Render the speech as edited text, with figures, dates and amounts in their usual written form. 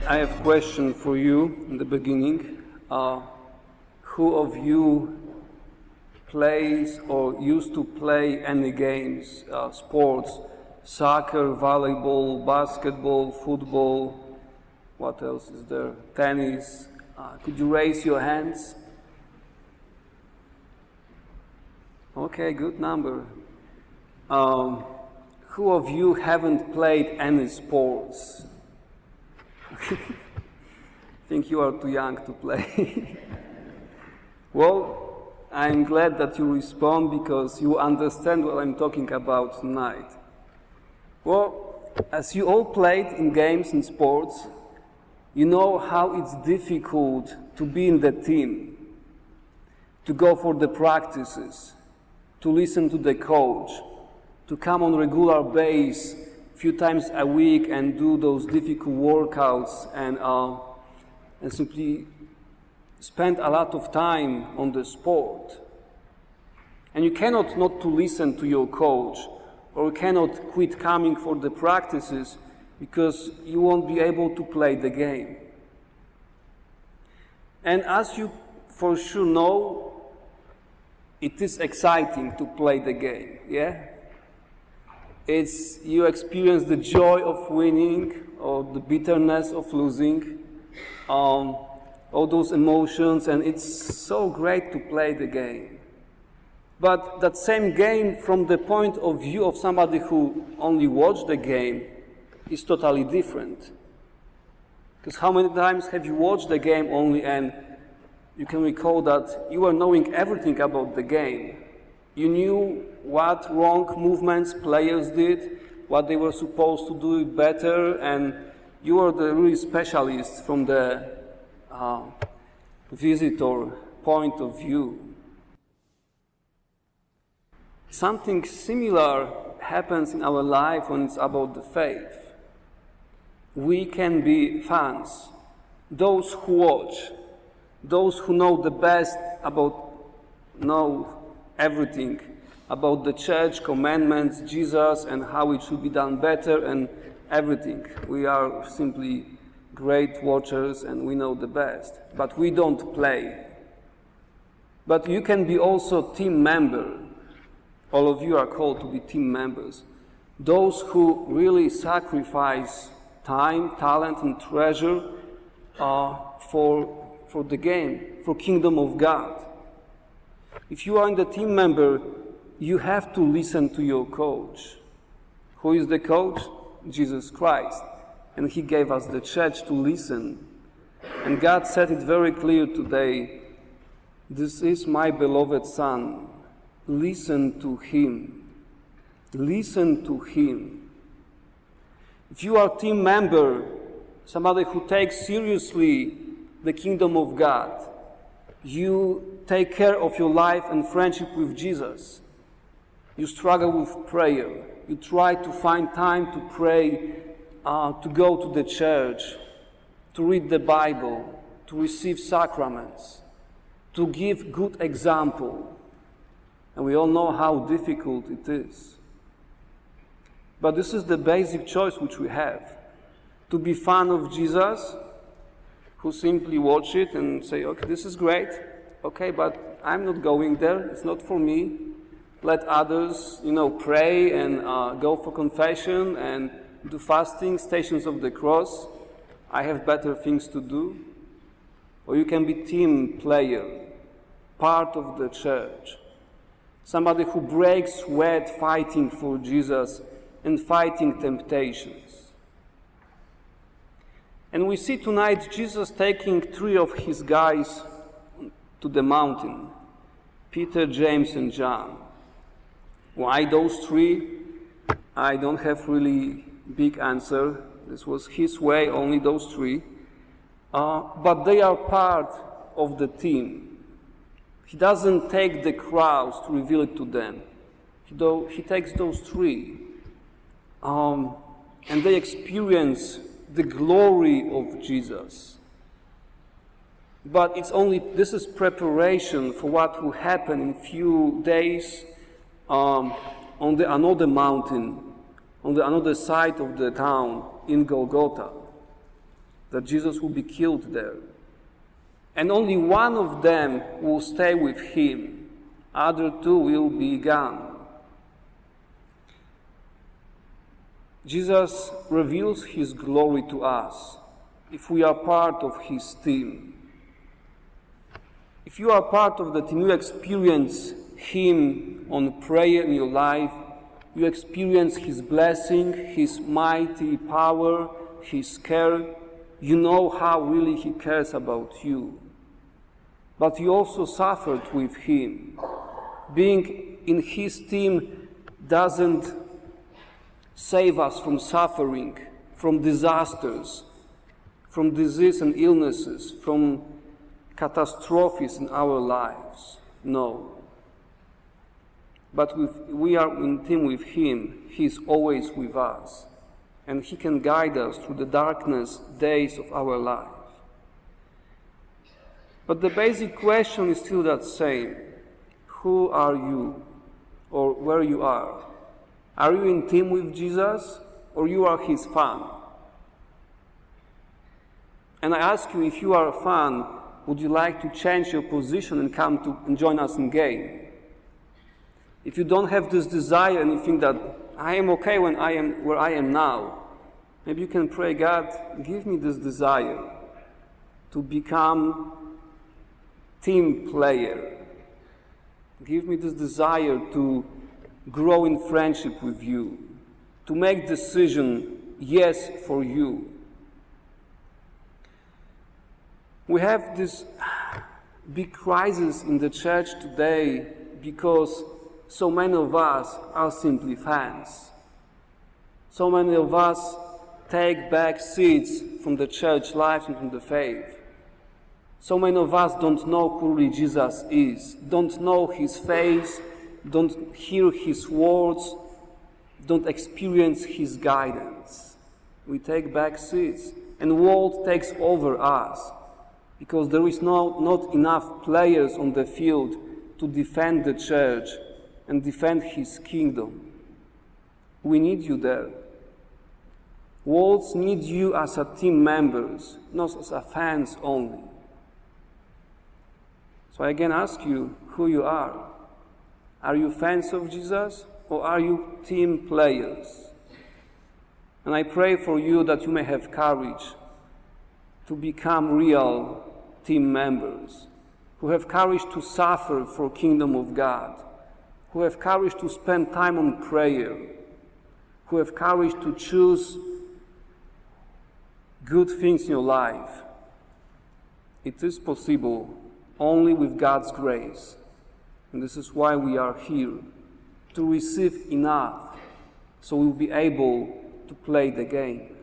I have a question for you in the beginning. Who of you plays or used to play any games, sports, soccer, volleyball, basketball, football, what else is there, tennis? Could you raise your hands? Okay, good number. Who of you haven't played any sports? I think you are too young to play. Well, I'm glad that you respond because you understand what I'm talking about tonight. Well, as you all played in games and sports, you know how it's difficult to be in the team, to go for the practices, to listen to the coach, to come on regular basis a few times a week and do those difficult workouts and simply spend a lot of time on the sport. And you cannot not to listen to your coach, or you cannot quit coming for the practices because you won't be able to play the game. And as you for sure know, it is exciting to play the game, yeah? You experience the joy of winning or the bitterness of losing, all those emotions, and it's so great to play the game. But that same game, from the point of view of somebody who only watched the game, is totally different. Because how many times have you watched the game only and you can recall that you were knowing everything about the game. You knew what wrong movements players did, what they were supposed to do better, and you were the really specialist from the visitor point of view. Something similar happens in our life when it's about the faith. We can be fans, those who watch, those who know the best know everything about the church, commandments, Jesus, and how it should be done better, and everything. We are simply great watchers and we know the best, but we don't play. But you can be also team member. All of you are called to be team members. Those who really sacrifice time, talent, and treasure for the game, for kingdom of God. If you are in the team member, you have to listen to your coach. Who is the coach? Jesus Christ. And He gave us the church to listen. And God said it very clear today, "This is my beloved Son. Listen to Him." Listen to Him. If you are a team member, somebody who takes seriously the kingdom of God, you take care of your life and friendship with Jesus. You struggle with prayer. You try to find time to pray, to go to the church, to read the Bible, to receive sacraments, to give good example. And we all know how difficult it is. But this is the basic choice which we have. To be fan of Jesus, who simply watch it and say, okay, this is great, okay, but I'm not going there, it's not for me. Let others, pray and go for confession and do fasting, Stations of the Cross. I have better things to do. Or you can be team player, part of the church. Somebody who breaks sweat fighting for Jesus and fighting temptations. And we see tonight Jesus taking 3 of His guys to the mountain, Peter, James, and John. Why those 3? I don't have really big answer. This was His way, only those 3. But they are part of the team. He doesn't take the crowds to reveal it to them. He takes those 3. And they experience the glory of Jesus. But this is preparation for what will happen in few days on the another mountain, on the another side of the town in Golgotha, that Jesus will be killed there. And only one of them will stay with him. Other two will be gone. Jesus reveals his glory to us if we are part of his team. If you are part of the team, you experience him on prayer in your life, you experience his blessing, his mighty power, his care. You know how really he cares about you. But you also suffered with him. Being in his team doesn't save us from suffering, from disasters, from disease and illnesses, from catastrophes in our lives. No. But we are in team with him. He is always with us. And he can guide us through the darkness days of our life. But the basic question is still that same. Who are you? Or where you are? Are you in team with Jesus? Or you are his fan? And I ask you, if you are a fan, would you like to change your position and come to and join us in game? If you don't have this desire and you think that I am okay when I am where I am now, maybe you can pray, God, give me this desire to become team player. Give me this desire to grow in friendship with you, to make decision yes for you. We have this big crisis in the church today because so many of us are simply fans. So many of us take back seats from the church life and from the faith. So many of us don't know who really Jesus is, don't know his face, don't hear his words, don't experience his guidance. We take back seats, and the world takes over us because there is not enough players on the field to defend the church and defend his kingdom. We need you there. Worlds need you as a team members, not as a fans only. So I again ask you who you are. Are you fans of Jesus or are you team players? And I pray for you that you may have courage to become real team members, who have courage to suffer for kingdom of God, who have courage to spend time on prayer, who have courage to choose good things in your life. It is possible only with God's grace. And this is why we are here, to receive enough so we'll be able to play the game.